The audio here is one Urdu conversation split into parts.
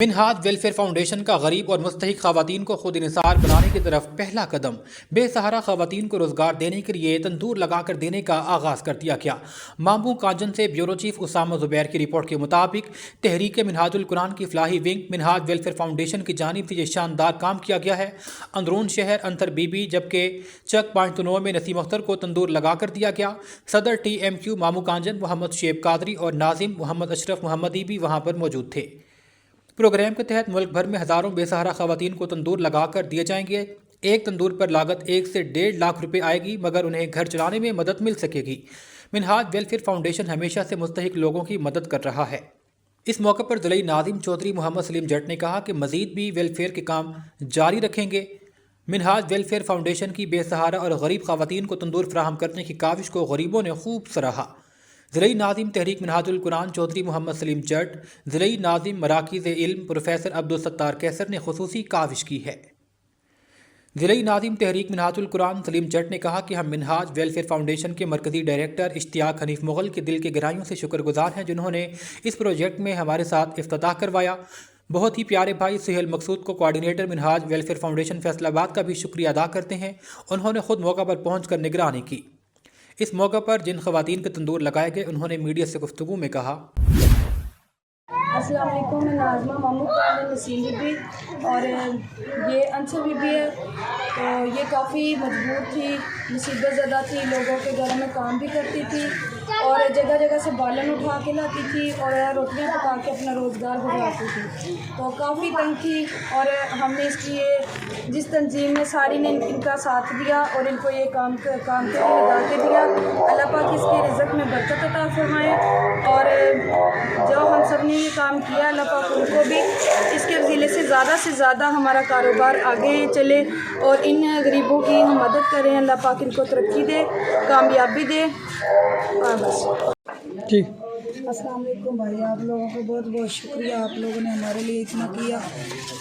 منہاج ویلفیئر فاؤنڈیشن کا غریب اور مستحق خواتین کو خود انحصار بنانے کی طرف پہلا قدم بے سہارا خواتین کو روزگار دینے کے لیے تندور لگا کر دینے کا آغاز کر دیا گیا۔ مامو کانجن سے بیورو چیف اسامہ زبیر کی رپورٹ کے مطابق تحریک منہاج القرآن کی فلاحی ونگ منہاج ویلفیئر فاؤنڈیشن کی جانب سے یہ شاندار کام کیا گیا ہے۔ اندرون شہر انتر بی بی جبکہ چک 5 میں نسیم اختر کو تندور لگا کر دیا گیا۔ صدر TMQ مامو کانجن محمد شعیب قادری اور ناظم محمد اشرف محمدی بھی وہاں پر موجود تھے۔ پروگرام کے تحت ملک بھر میں ہزاروں بے سہارا خواتین کو تندور لگا کر دیے جائیں گے۔ ایک تندور پر لاگت 1 سے 1.5 لاکھ روپے آئے گی، مگر انہیں گھر چلانے میں مدد مل سکے گی۔ منہاج ویلفیئر فاؤنڈیشن ہمیشہ سے مستحق لوگوں کی مدد کر رہا ہے۔ اس موقع پر ضلعی ناظم چودھری محمد سلیم جٹ نے کہا کہ مزید بھی ویلفیئر کے کام جاری رکھیں گے۔ منہاج ویلفیئر فاؤنڈیشن کی بے سہارا اور غریب خواتین کو تندور فراہم کرنے کی کاوش کو غریبوں نے خوب سراہا۔ ضلعی ناظم تحریک منہاج القرآن چودھری محمد سلیم جٹ، ضلعی ناظم مراکز علم پروفیسر عبدالستار کیسر نے خصوصی کاوش کی ہے۔ ضلعی ناظم تحریک منہاج القرآن سلیم جٹ نے کہا کہ ہم منہاج ویلفیئر فاؤنڈیشن کے مرکزی ڈائریکٹر اشتیاق حنیف مغل کے دل کے گہرائیوں سے شکر گزار ہیں، جنہوں نے اس پروجیکٹ میں ہمارے ساتھ افتتاح کروایا۔ بہت ہی پیارے بھائی سہیل مقصود کو کوارڈینیٹر منہاج ویلفیئر فاؤنڈیشن فیصل آباد کا بھی شکریہ ادا کرتے ہیں۔ انہوں نے خود موقع پر پہنچ کر نگرانی کی۔ اس موقع پر جن خواتین کے تندور لگائے گئے انہوں نے میڈیا سے گفتگو میں کہا: السلام علیکم، میں ناظمہ محمود خان نسیم بی بی اور یہ انصر بی بی ہے۔ تو یہ کافی مضبوط تھی، مصیبت زدہ تھی، لوگوں کے گھروں میں کام بھی کرتی تھی اور جگہ جگہ سے بالن اٹھا کے لاتی تھی اور روٹیاں پکا کے اپنا روزگار بڑھاتی تھی۔ تو کافی تنگ تھی اور ہم نے اس کی جس تنظیم میں ساری نے ان کا ساتھ دیا اور ان کو یہ کام کے لیے لگا کے دیا۔ اللہ پاک اس کے رزق میں برکت عطا فرمائے اور جو ہم سب نے یہ کام کیا اللہ پاک ان کو بھی اس کے وسیلے سے زیادہ ہمارا کاروبار آگے چلے اور ان غریبوں کی ہم مدد کریں۔ اللہ پاک ان کو ترقی دے، کامیابی دے۔ بس جی السلام علیکم بھائی، آپ لوگوں کو بہت بہت شکریہ، آپ لوگوں نے ہمارے لیے اتنا کیا۔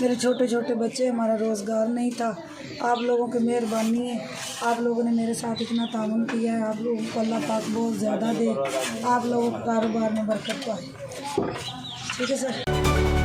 میرے چھوٹے چھوٹے بچے، ہمارا روزگار نہیں تھا، آپ لوگوں کی مہربانی ہے، آپ لوگوں نے میرے ساتھ اتنا تعاون کیا ہے۔ آپ لوگوں کو اللہ پاک بہت زیادہ دے، آپ لوگوں کے کاروبار میں برکت پائے۔ ٹھیک ہے سر۔